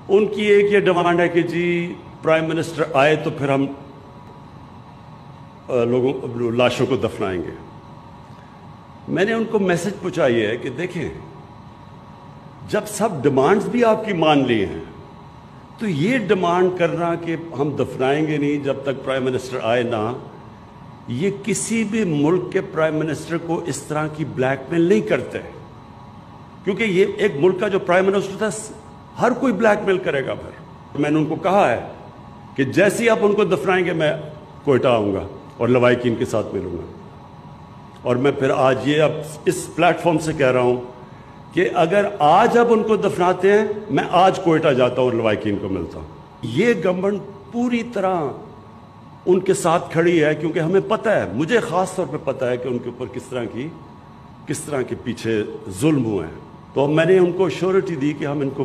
उनकी एक ये डिमांड है कि जी प्राइम मिनिस्टर आए तो फिर हम लोगों लाशों को दफनाएंगे। मैंने उनको मैसेज पहुंचाई है कि देखें, जब सब डिमांड्स भी आपकी मान ली हैं तो ये डिमांड करना कि हम दफनाएंगे नहीं जब तक प्राइम मिनिस्टर आए ना, ये किसी भी मुल्क के प्राइम मिनिस्टर को इस तरह की ब्लैकमेल नहीं करते, क्योंकि ये एक मुल्क का जो प्राइम मिनिस्टर था हर कोई ब्लैकमेल करेगा। फिर मैंने उनको कहा है कि जैसे ही आप उनको दफनाएंगे मैं कोयटा आऊँगा और लवाहिकीन के साथ मिलूँगा। और मैं फिर आज ये अब इस प्लेटफॉर्म से कह रहा हूँ कि अगर आज अब उनको दफनाते हैं, मैं आज कोयटा जाता हूँ और लवाहिकीन को मिलता हूँ। ये गवर्नमेंट पूरी तरह उनके साथ खड़ी है, क्योंकि हमें पता है, मुझे ख़ास तौर पे पता है कि उनके ऊपर किस तरह के पीछे जुल्म हुए हैं। तो मैंने उनको श्योरिटी दी कि हम इनको